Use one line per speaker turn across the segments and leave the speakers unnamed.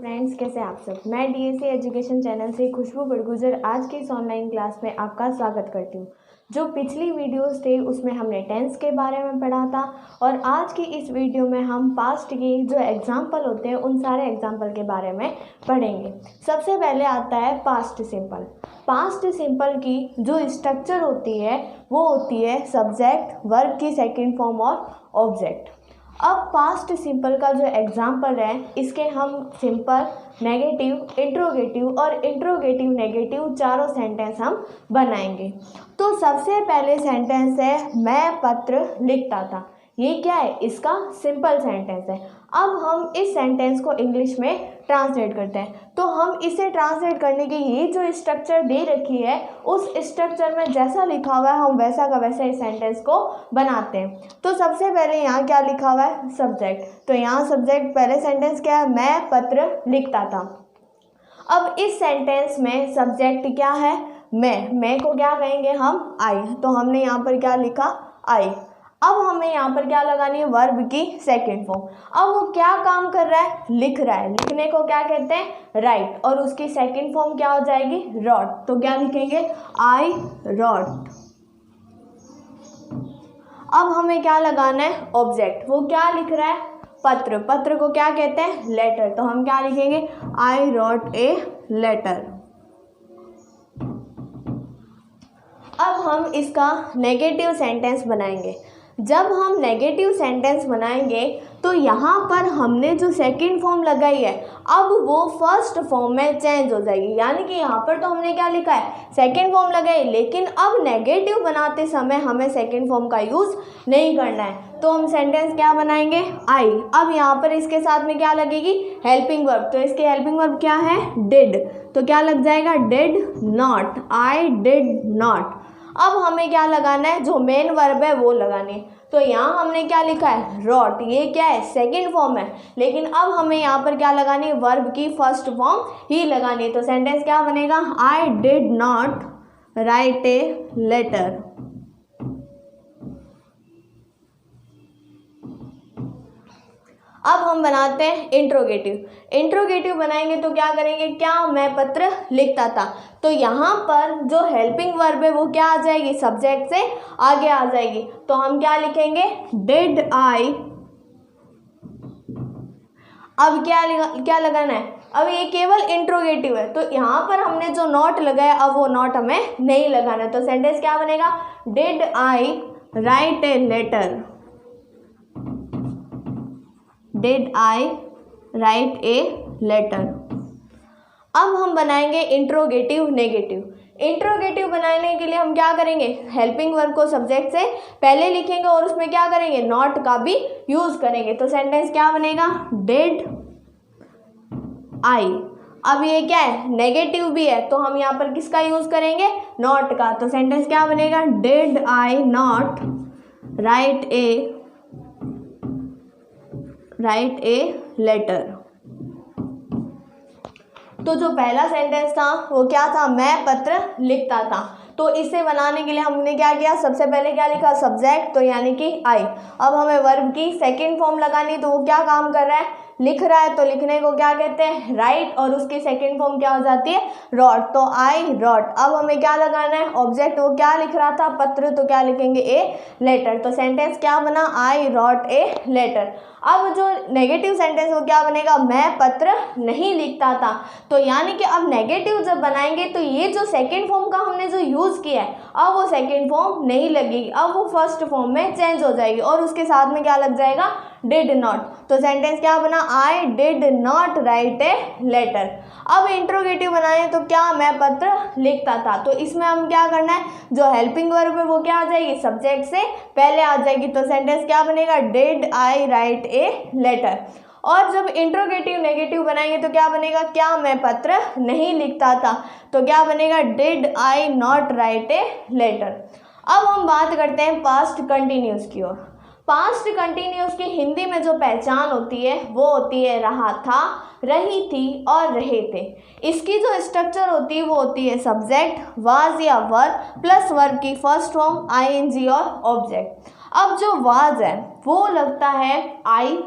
Friends, कैसे आप सब। मैं डीएससी एजुकेशन चैनल से खुशबू बड़गुजर आज की इस ऑनलाइन क्लास में आपका स्वागत करती हूँ। जो पिछली वीडियोस थे उसमें हमने टेंस के बारे में पढ़ा था और आज की इस वीडियो में हम पास्ट के जो एग्जाम्पल होते हैं उन सारे एग्जाम्पल के बारे में पढ़ेंगे। सबसे पहले आता है पास्ट सिंपल। पास्ट सिंपल की जो स्ट्रक्चर होती है वो होती है सब्जेक्ट, वर्ब की सेकेंड फॉर्म और ऑब्जेक्ट। अब पास्ट सिंपल का जो एग्जाम्पल है इसके हम सिंपल, नेगेटिव, इंट्रोगेटिव और इंट्रोगेटिव नेगेटिव चारों सेंटेंस हम बनाएंगे। तो सबसे पहले सेंटेंस है मैं पत्र लिखता था। ये क्या है? इसका सिंपल सेंटेंस है। अब हम इस सेंटेंस को इंग्लिश में ट्रांसलेट करते हैं। तो हम इसे ट्रांसलेट करने की ये जो स्ट्रक्चर दे रखी है उस स्ट्रक्चर में जैसा लिखा हुआ है हम वैसा का वैसा इस सेंटेंस को बनाते हैं। तो सबसे पहले यहाँ क्या लिखा हुआ है? सब्जेक्ट। तो यहाँ सब्जेक्ट पहले सेंटेंस क्या है? मैं पत्र लिखता था। अब इस सेंटेंस में सब्जेक्ट क्या है? मैं को क्या कहेंगे हम? आई। तो हमने यहाँ पर क्या लिखा? आई। अब हमें यहाँ पर क्या लगानी है? वर्ब की सेकेंड फॉर्म। अब वो क्या काम कर रहा है? लिख रहा है। लिखने को क्या कहते हैं? राइट। और उसकी सेकेंड फॉर्म क्या हो जाएगी? रॉट। तो क्या लिखेंगे? आई रॉट। अब हमें क्या लगाना है? ऑब्जेक्ट। वो क्या लिख रहा है? पत्र। पत्र को क्या कहते हैं? लेटर। तो हम क्या लिखेंगे? आई रॉट ए लेटर। अब हम इसका नेगेटिव सेंटेंस बनाएंगे। जब हम नेगेटिव सेंटेंस बनाएंगे तो यहाँ पर हमने जो सेकंड फॉर्म लगाई है अब वो फर्स्ट फॉर्म में चेंज हो जाएगी। यानी कि यहाँ पर तो हमने क्या लिखा है? सेकंड फॉर्म लगाई, लेकिन अब नेगेटिव बनाते समय हमें सेकंड फॉर्म का यूज़ नहीं करना है। तो हम सेंटेंस क्या बनाएंगे? आई। अब यहाँ पर इसके साथ में क्या लगेगी? Helping verb. तो इसके हेल्पिंग वर्ब क्या है? डिड। तो क्या लग जाएगा? Did not. I did not. अब हमें क्या लगाना है? जो मेन वर्ब है वो लगानी है। तो यहाँ हमने क्या लिखा है? रॉट। ये क्या है? सेकंड फॉर्म है, लेकिन अब हमें यहाँ पर क्या लगानी है? वर्ब की फर्स्ट फॉर्म ही लगानी है। तो सेंटेंस क्या बनेगा? I did not write a letter. अब हम बनाते हैं इंट्रोगेटिव। इंट्रोगेटिव बनाएंगे तो क्या करेंगे? क्या मैं पत्र लिखता था। तो यहाँ पर जो हेल्पिंग वर्ब है वो क्या आ जाएगी? सब्जेक्ट से आगे आ जाएगी। तो हम क्या लिखेंगे? Did I. अब क्या लगाना है? अब ये केवल इंट्रोगेटिव है तो यहाँ पर हमने जो नॉट लगाया अब वो नॉट हमें नहीं लगाना है। तो सेंटेंस क्या बनेगा? Did I write a letter. Did I write a letter. अब हम बनाएंगे इंट्रोगेटिव नेगेटिव। इंट्रोगेटिव बनाने के लिए हम क्या करेंगे? हेल्पिंग वर्ब को सब्जेक्ट से पहले लिखेंगे और उसमें क्या करेंगे? नॉट का भी यूज करेंगे। तो सेंटेंस क्या बनेगा? डिड आई। अब ये क्या है? नेगेटिव भी है तो हम यहाँ पर किसका यूज करेंगे? नॉट का। तो सेंटेंस क्या बनेगा? Did I not write a letter. तो जो पहला सेंटेंस था वो क्या था? मैं पत्र लिखता था। तो इसे बनाने के लिए हमने क्या किया? सबसे पहले क्या लिखा? सब्जेक्ट। तो यानी कि आई। अब हमें वर्ब की सेकंड फॉर्म लगानी। तो वो क्या काम कर रहा है? लिख रहा है। तो लिखने को क्या कहते हैं? राइट। और उसकी सेकंड फॉर्म क्या हो जाती है? रॉट। तो आई रॉट। अब हमें क्या लगाना है? ऑब्जेक्ट। वो क्या लिख रहा था? पत्र। तो क्या लिखेंगे? ए लेटर। तो सेंटेंस क्या बना? आई रॉट ए लेटर। अब जो नेगेटिव सेंटेंस वो क्या बनेगा? मैं पत्र नहीं लिखता था। तो यानी कि अब नेगेटिव जब बनाएंगे तो ये जो सेकंड फॉर्म का हमने जो यूज़ किया है अब वो सेकंड फॉर्म नहीं लगेगी, अब वो फर्स्ट फॉर्म में चेंज हो जाएगी और उसके साथ में क्या लग जाएगा? Did not. तो सेंटेंस क्या बना? I did not write a letter. अब इंट्रोगेटिव बनाए तो क्या? मैं पत्र लिखता था। तो इसमें हम क्या करना है? जो हेल्पिंग वर्ब है वो क्या आ जाएगी? सब्जेक्ट से पहले आ जाएगी। तो सेंटेंस क्या बनेगा? Did I write a letter. और जब इंट्रोगेटिव नेगेटिव बनाएंगे तो क्या बनेगा? क्या मैं पत्र नहीं लिखता था। तो क्या बनेगा? Did I not write a letter. अब हम बात करते हैं पास्ट कंटिन्यूस की ओर। पास्ट कंटिन्यूस की हिंदी में जो पहचान होती है वो होती है रहा था, रही थी और रहे थे। इसकी जो स्ट्रक्चर होती है वो होती है सब्जेक्ट, वाज या वर प्लस वर्ब की फर्स्ट फॉर्म आईएनजी और ऑब्जेक्ट। अब जो वाज है वो लगता है आई,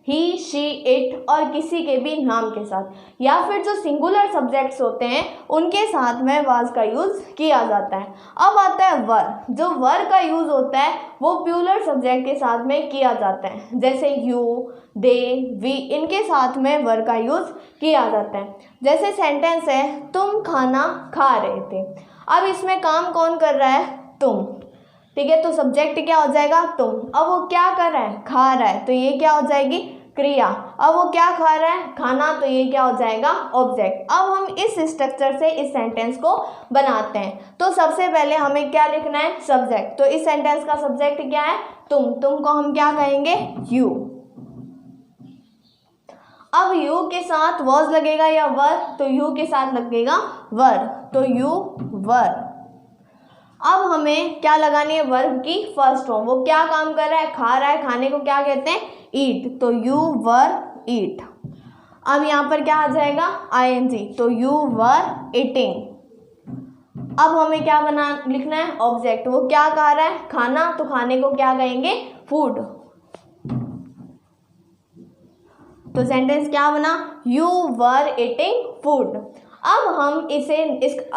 ही, शी, इट और किसी के भी नाम के साथ, या फिर जो सिंगुलर सब्जेक्ट्स होते हैं उनके साथ में वाज का यूज़ किया जाता है। अब आता है वर। जो वर का यूज़ होता है वो प्लूरल सब्जेक्ट के साथ में किया जाता है, जैसे यू, दे, वी, इनके साथ में वर का यूज़ किया जाता है। जैसे सेंटेंस है, तुम खाना खा रहे थे। अब इसमें काम कौन कर रहा है? तुम। ठीक है, तो सब्जेक्ट क्या हो जाएगा? तुम। अब वो क्या कर रहा है? खा रहा है, तो ये क्या हो जाएगी? क्रिया। अब वो क्या खा रहा है? खाना, तो ये क्या हो जाएगा? ऑब्जेक्ट। अब हम इस स्ट्रक्चर से इस सेंटेंस को बनाते हैं। तो सबसे पहले हमें क्या लिखना है? सब्जेक्ट। तो इस सेंटेंस का सब्जेक्ट क्या है? तुम। तुम को हम क्या कहेंगे? यू। अब यू के साथ वॉज लगेगा या वर? तो यू के साथ लगेगा वर, तो यू वर। अब हमें क्या लगानी है? वर्ब की फर्स्ट फॉर्म। वो क्या काम कर रहा है? खा रहा है। खाने को क्या कहते हैं? ईट, तो यू वर ईट। अब यहाँ पर क्या आ जाएगा? ing, तो यू वर ईटिंग। अब हमें क्या लिखना है? ऑब्जेक्ट। वो क्या खा रहा है? खाना, तो खाने को क्या कहेंगे? फूड। तो सेंटेंस क्या बना? You were eating food. अब हम इसे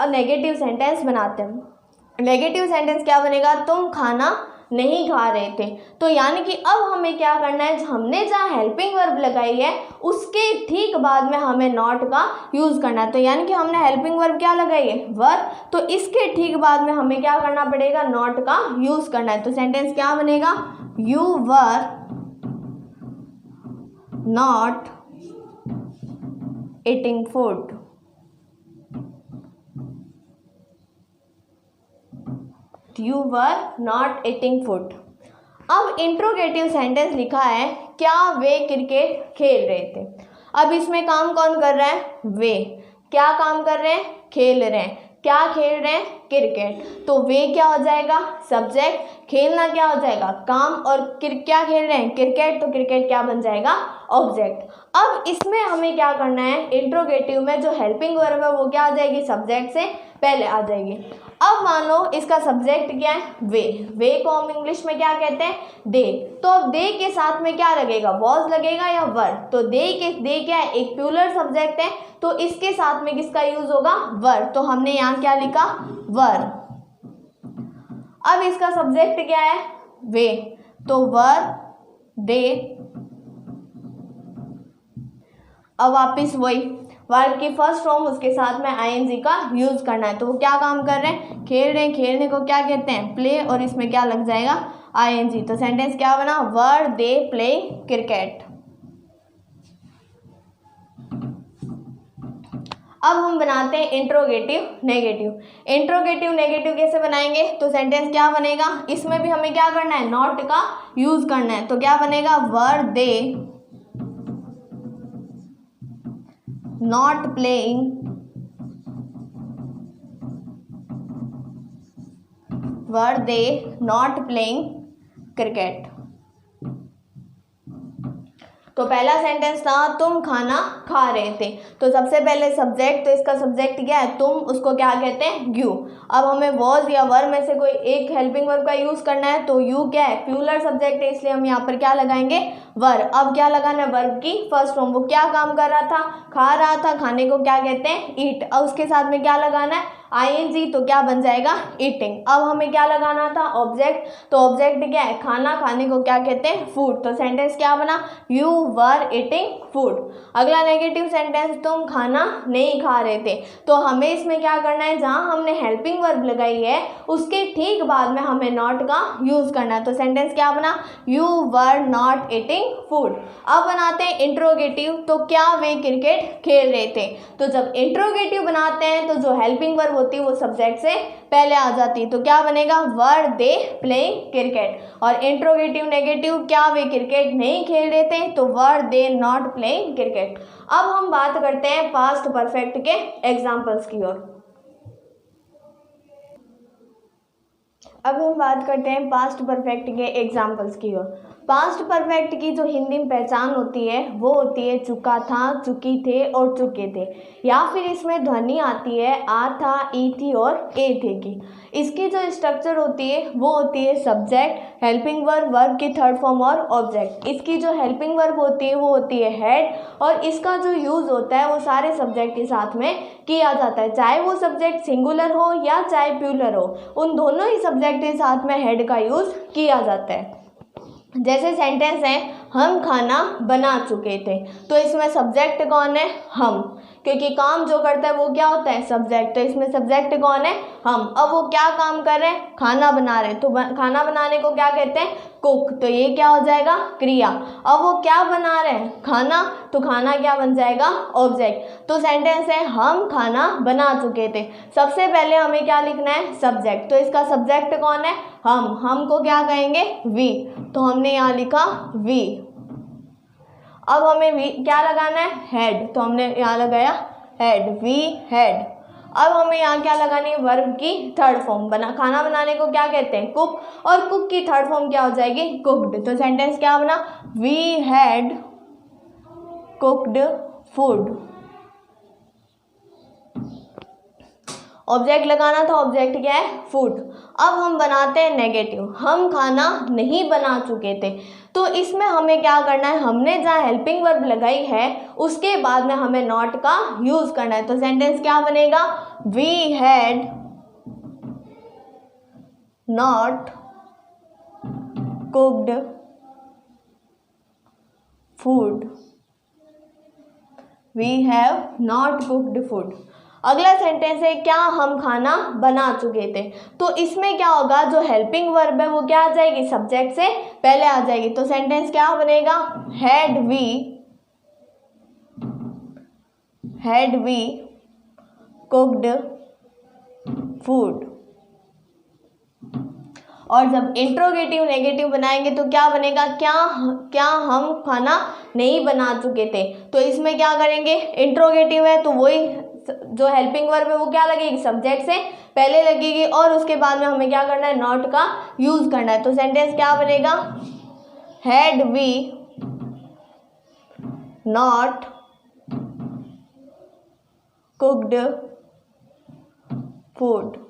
नेगेटिव सेंटेंस बनाते हैं। नेगेटिव सेंटेंस क्या बनेगा? तुम खाना नहीं खा रहे थे। तो यानी कि अब हमें क्या करना है? हमने जहाँ हेल्पिंग वर्ब लगाई है उसके ठीक बाद में हमें नॉट का यूज़ करना है। तो यानी कि हमने हेल्पिंग वर्ब क्या लगाई है? वर। तो इसके ठीक बाद में हमें क्या करना पड़ेगा? नॉट का यूज़ करना है। तो सेंटेंस क्या बनेगा? You were not eating food. You were not eating food। अब इंट्रोगेटिव सेंटेंस लिखा है, क्या वे क्रिकेट खेल रहे थे। अब इसमें काम कौन कर रहा है? वे। क्या काम कर रहे हैं? खेल रहे हैं। क्या खेल रहे हैं? क्रिकेट। तो वे क्या हो जाएगा? सब्जेक्ट। खेलना क्या हो जाएगा? काम। और क्या खेल रहे हैं? क्रिकेट, तो क्रिकेट क्या बन जाएगा? ऑब्जेक्ट। अब इसमें हमें क्या करना है? इंट्रोगेटिव में जो हेल्पिंग वर्ब है वो क्या आ जाएगी? सब्जेक्ट से पहले आ जाएगी। अब मान लो इसका सब्जेक्ट क्या है? वे। वे को हम इंग्लिश में क्या कहते हैं? दे। तो अब दे के साथ में क्या लगेगा? वॉज लगेगा या वर? तो दे क्या है? एक प्लूरल सब्जेक्ट है, तो इसके साथ में किसका यूज होगा? वर। तो हमने यहाँ क्या लिखा? वर। अब इसका सब्जेक्ट क्या है? वे, तो वर दे। अब वापिस वही वर्ब की फर्स्ट फॉर्म, उसके साथ में ing का यूज करना है। तो वो क्या काम कर रहे हैं? खेल रहे हैं। खेलने को क्या कहते हैं? प्ले। और इसमें क्या लग जाएगा? ing। तो सेंटेंस क्या बना? वर दे प्ले क्रिकेट। अब हम बनाते हैं इंट्रोगेटिव नेगेटिव। इंट्रोगेटिव नेगेटिव कैसे बनाएंगे? तो सेंटेंस क्या बनेगा? इसमें भी हमें क्या करना है? नॉट का यूज करना है। तो क्या बनेगा? Were they not playing were they not playing cricket. तो पहला सेंटेंस था तुम खाना खा रहे थे। तो सबसे पहले सब्जेक्ट, तो इसका सब्जेक्ट क्या है? तुम। उसको क्या कहते हैं? यू। अब हमें वॉज या वर में से कोई एक हेल्पिंग वर्ब का यूज करना है। तो यू क्या है? प्लूरल सब्जेक्ट है, इसलिए हम यहाँ पर क्या लगाएंगे? वर। अब क्या लगाना है? वर्ब की फर्स्ट फॉर्म। वो क्या काम कर रहा था? खा रहा था। खाने को क्या कहते हैं? ईट। अब उसके साथ में क्या लगाना है? ing, तो क्या बन जाएगा? ईटिंग। अब हमें क्या लगाना था? ऑब्जेक्ट। तो ऑब्जेक्ट क्या है? खाना। खाने को क्या कहते हैं? फूड। तो सेंटेंस क्या बना? You were eating food. अगला नेगेटिव सेंटेंस, तुम खाना नहीं खा रहे थे। तो हमें इसमें क्या करना है? जहां हमने हेल्पिंग वर्ब लगाई है उसके ठीक बाद में हमें नॉट का यूज करना है। तो सेंटेंस क्या बना? You were not eating food. अब बनाते हैं इंट्रोगेटिव। तो क्या वे क्रिकेट खेल रहे थे। तो जब इंट्रोगेटिव बनाते हैं तो जो हेल्पिंग वर्ब होती है वो सब्जेक्ट से पहले आ जाती है। तो क्या बनेगा? Were they playing cricket. और इंट्रोगेटिव नेगेटिव, क्या वे क्रिकेट नहीं खेल रहे थे। तो वर दे नॉट प्लेइंग क्रिकेट। अब हम बात करते हैं पास्ट परफेक्ट के एग्जाम्पल्स की ओर। अब हम बात करते हैं पास्ट परफेक्ट के एग्जाम्पल्स की ओर। पास्ट परफेक्ट की जो हिंदी में पहचान होती है वो होती है चुका था, चुकी थे और चुके थे, या फिर इसमें ध्वनि आती है आ था, ई थी और ए थे की। इसकी जो स्ट्रक्चर होती है वो होती है सब्जेक्ट, हेल्पिंग वर्ब, वर्ब की थर्ड फॉर्म और ऑब्जेक्ट। इसकी जो हेल्पिंग वर्ब होती है वो होती है हेड, और इसका जो यूज़ होता है वो सारे सब्जेक्ट के साथ में किया जाता है, चाहे वो सब्जेक्ट सिंगुलर हो या चाहे प्लूरल हो, उन दोनों ही सब्जेक्ट के साथ में हेड का यूज़ किया जाता है। जैसे सेंटेंस है हम खाना बना चुके थे, तो इसमें सब्जेक्ट कौन है? हम, क्योंकि काम जो करता है वो क्या होता है? सब्जेक्ट। तो इसमें सब्जेक्ट कौन है? हम। अब वो क्या काम कर रहे हैं? खाना बना रहे हैं, तो खाना बनाने को क्या कहते हैं? कुक। तो ये क्या हो जाएगा? क्रिया। अब वो क्या बना रहे हैं? खाना। तो खाना क्या बन जाएगा? ऑब्जेक्ट। तो सेंटेंस है हम खाना बना चुके थे, सबसे पहले हमें क्या लिखना है? सब्जेक्ट। तो इसका सब्जेक्ट कौन है? हम को क्या कहेंगे? वी। तो हमने यहाँ लिखा वी। अब हमें वी क्या लगाना है? हेड। तो हमने यहाँ लगाया हेड, वी हेड। अब हमें यहाँ क्या लगानी है? वर्ब की थर्ड फॉर्म। खाना बनाने को क्या कहते हैं? कुक, और कुक की थर्ड फॉर्म क्या हो जाएगी? कुक्ड। तो सेंटेंस क्या बना? We had cooked food. Object लगाना था, ऑब्जेक्ट क्या है? फूड। अब हम बनाते हैं नेगेटिव, हम खाना नहीं बना चुके थे। तो इसमें हमें क्या करना है? हमने जहाँ हेल्पिंग वर्ब लगाई है उसके बाद में हमें नॉट का यूज करना है। तो सेंटेंस क्या बनेगा? We had not cooked food. We have not cooked food. अगला सेंटेंस है क्या हम खाना बना चुके थे। तो इसमें क्या होगा? जो हेल्पिंग वर्ब है वो क्या आ जाएगी? सब्जेक्ट से पहले आ जाएगी। तो सेंटेंस क्या बनेगा? Had we cooked food. और जब इंट्रोगेटिव नेगेटिव बनाएंगे तो क्या बनेगा? क्या हम खाना नहीं बना चुके थे। तो इसमें क्या करेंगे? इंट्रोगेटिव है तो वही जो हेल्पिंग वर्ब है वो क्या लगेगी? सब्जेक्ट से पहले लगेगी, और उसके बाद में हमें क्या करना है? नॉट का यूज करना है। तो सेंटेंस क्या बनेगा? Had we not cooked food.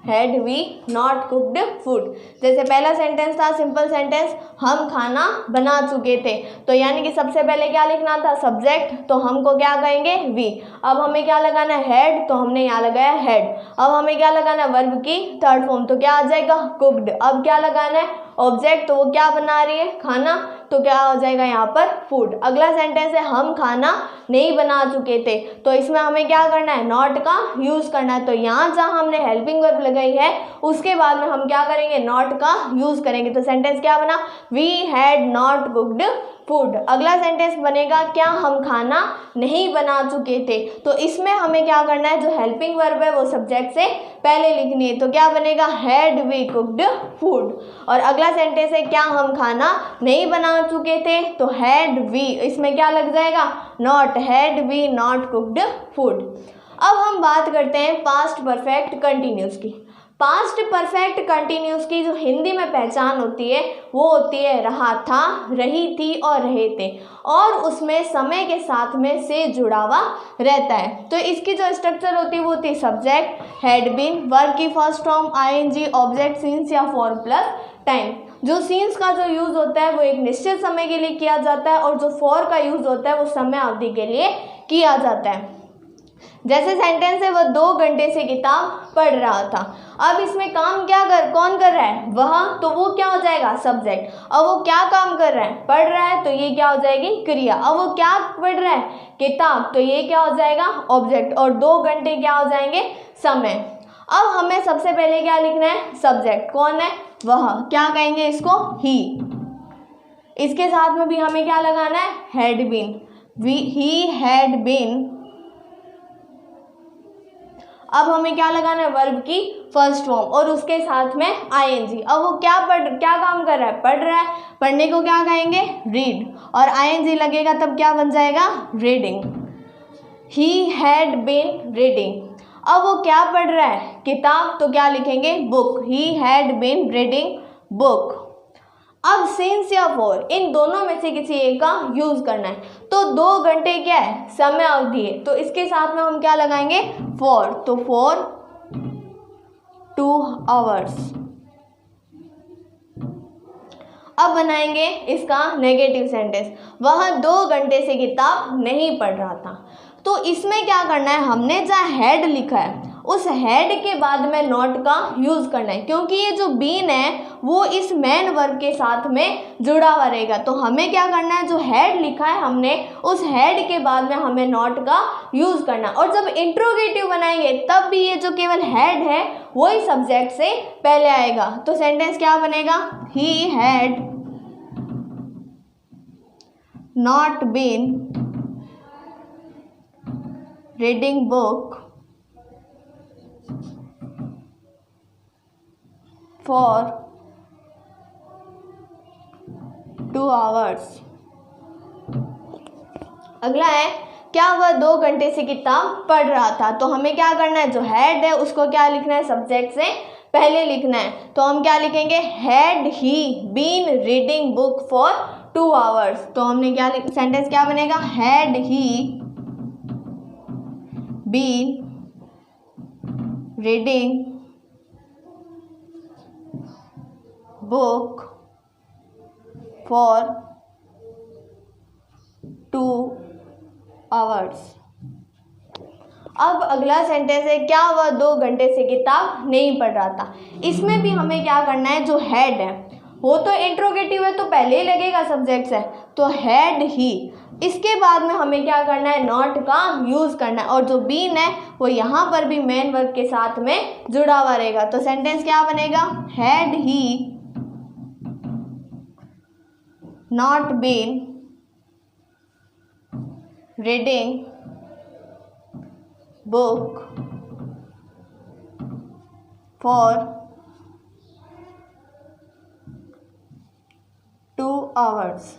Had we not cooked food. जैसे पहला सेंटेंस था सिंपल सेंटेंस, हम खाना बना चुके थे, तो यानी कि सबसे पहले क्या लिखना था? सब्जेक्ट। तो हमको क्या कहेंगे? वी। अब हमें क्या लगाना है? हेड। तो हमने यहाँ लगाया हेड। अब हमें क्या लगाना है? वर्ब की थर्ड फॉर्म। तो क्या आ जाएगा? कुक्ड। अब क्या लगाना है? ऑब्जेक्ट। तो वो क्या बना रही है? खाना। तो क्या हो जाएगा यहाँ पर? फूड। अगला सेंटेंस है हम खाना नहीं बना चुके थे, तो इसमें हमें क्या करना है? नॉट का यूज करना है। तो यहाँ जहाँ हमने हेल्पिंग वर्ब लगाई है उसके बाद में हम क्या करेंगे? नॉट का यूज करेंगे। तो सेंटेंस क्या बना? We had not cooked food. अगला सेंटेंस बनेगा क्या हम खाना नहीं बना चुके थे। तो इसमें हमें क्या करना है? जो हेल्पिंग वर्ब है वो सब्जेक्ट से पहले लिखनी है। तो क्या बनेगा? Had we cooked food. और अगला सेंटेंस है क्या हम खाना नहीं बना चुके थे। तो हैड वी, इसमें क्या लग जाएगा? Not. Had we not cooked food. अब हम बात करते हैं पास्ट परफेक्ट कंटिन्यूस की। पास्ट परफेक्ट कंटिन्यूस की जो हिंदी में पहचान होती है वो होती है रहा था, रही थी और रहे थे, और उसमें समय के साथ में से जुड़ा हुआ रहता है। तो इसकी जो स्ट्रक्चर होती है वो होती है सब्जेक्ट, हैड बीन, वर्ब की first form ING, object, since या फॉर प्लस टाइम। जो सीन्स का जो यूज़ होता है वो एक निश्चित समय के लिए किया जाता है, और जो फॉर का यूज़ होता है वो समय अवधि के लिए किया जाता है। जैसे सेंटेंस है वह 2 घंटे से किताब पढ़ रहा था। अब इसमें काम कौन कर रहा है? वह। तो वो क्या हो जाएगा? सब्जेक्ट। अब वो क्या काम कर रहा है? पढ़ रहा है, तो ये क्या हो जाएगी? क्रिया। अब वो क्या पढ़ रहा है? किताब। तो ये क्या हो जाएगा? ऑब्जेक्ट। और 2 घंटे क्या हो जाएंगे? समय। अब हमें सबसे पहले क्या लिखना है? सब्जेक्ट। कौन है? वह। क्या कहेंगे इसको? ही। इसके साथ में भी हमें क्या लगाना है? Had been. He had been. अब हमें क्या लगाना है? वर्ब की फर्स्ट फॉर्म और उसके साथ में आईएनजी। अब वो क्या काम कर रहा है? पढ़ रहा है। पढ़ने को क्या कहेंगे? रीड। और आईएनजी लगेगा तब क्या बन जाएगा? Reading. He had been reading. अब वो क्या पढ़ रहा है? किताब। तो क्या लिखेंगे? Book. He had been reading book. अब सिंस या फॉर इन दोनों में से किसी एक का यूज करना है। तो 2 घंटे क्या है, समय अवधि है, तो इसके साथ में हम क्या लगाएंगे, फॉर। तो फॉर 2 आवर्स। अब बनाएंगे इसका नेगेटिव सेंटेंस। वह 2 घंटे से किताब नहीं पढ़ रहा था। तो इसमें क्या करना है, हमने जहाँ हैड लिखा है उस हैड के बाद में नॉट का यूज करना है, क्योंकि ये जो बीन है वो इस मेन वर्ब के साथ में जुड़ा हुआ रहेगा। तो हमें क्या करना है, जो हैड लिखा है हमने उस हैड के बाद में हमें नॉट का यूज करना है। और जब इंट्रोगेटिव बनाएंगे तब भी ये जो केवल हैड है वही सब्जेक्ट से पहले आएगा। तो सेंटेंस क्या बनेगा, he had not been reading book for 2 hours। अगला है, क्या वह 2 घंटे से किताब पढ़ रहा था। तो हमें क्या करना है, जो हैड है उसको क्या लिखना है, सब्जेक्ट से पहले लिखना है। तो हम क्या लिखेंगे, had he been reading book for 2 hours. तो हमने क्या सेंटेंस क्या बनेगा, had he been reading book for 2 hours. अब अगला सेंटेंस है, क्या वह 2 घंटे से किताब नहीं पढ़ रहा था। इसमें भी हमें क्या करना है, जो हैड है वो तो इंट्रोगेटिव है तो पहले ही लगेगा सब्जेक्ट से, तो हैड ही। इसके बाद में हमें क्या करना है, नॉट का यूज करना है। और जो बीन है वो यहाँ पर भी मेन वर्ब के साथ में जुड़ा हुआ रहेगा। तो सेंटेंस क्या बनेगा, had he not been reading book for 2 hours.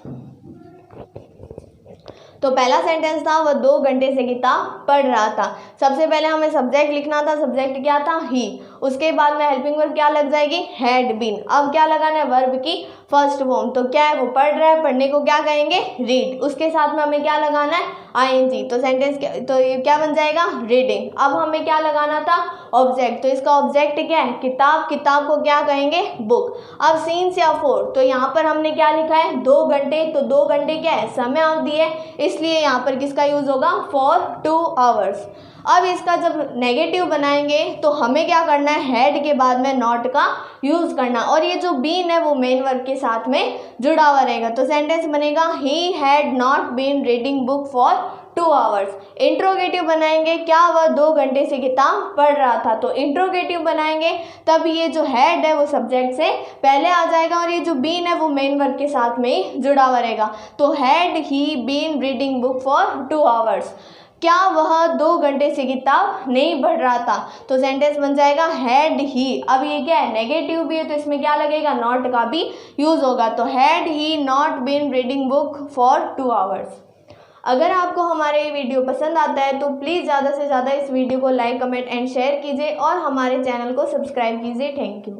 तो पहला सेंटेंस था, वह 2 घंटे से किताब पढ़ रहा था। सबसे पहले हमें सब्जेक्ट लिखना था, सब्जेक्ट क्या था, ही। उसके बाद में हेल्पिंग वर्ब क्या लग जाएगी, हैड बीन। अब क्या लगाना है, वर्ब की फर्स्ट फॉर्म। तो क्या है, वो पढ़ रहा है, पढ़ने को क्या कहेंगे, रीड। उसके साथ में हमें क्या लगाना है, आईएनजी। तो सेंटेंस तो ये क्या बन जाएगा, रीडिंग। अब हमें क्या लगाना था, ऑब्जेक्ट। तो इसका ऑब्जेक्ट क्या है, किताब। किताब को क्या कहेंगे, बुक। अब सिंस या फॉर, तो यहाँ पर हमने क्या लिखा है, 2 घंटे। तो 2 घंटे क्या है, समय अवधि है, इसलिए यहाँ पर किसका यूज होगा, फॉर 2 आवर्स। अब इसका जब नेगेटिव बनाएंगे तो हमें क्या करना है, हैड के बाद में नॉट का यूज करना। और ये जो बीन है वो मेन वर्ब के साथ में जुड़ा हुआ रहेगा। तो सेंटेंस बनेगा, he had not been reading book for 2 hours. Interrogative बनाएंगे, क्या वह 2 घंटे से किताब पढ़ रहा था। तो इंट्रोगेटिव बनाएंगे तब ये जो हैड है वो सब्जेक्ट से पहले आ जाएगा और ये जो बीन है वो मेन वर्ब के साथ में ही जुड़ा हुआ रहेगा। तो had he been reading book for 2 hours. क्या वह 2 घंटे से किताब नहीं पढ़ रहा था। तो सेंटेंस बन जाएगा, हैड ही। अब ये क्या है, नेगेटिव भी है तो इसमें क्या लगेगा, नॉट का भी यूज होगा। तो had he not been reading book for 2 hours. अगर आपको हमारे ये वीडियो पसंद आता है तो प्लीज़ ज़्यादा से ज़्यादा इस वीडियो को लाइक, कमेंट एंड शेयर कीजिए और हमारे चैनल को सब्सक्राइब कीजिए। Thank you.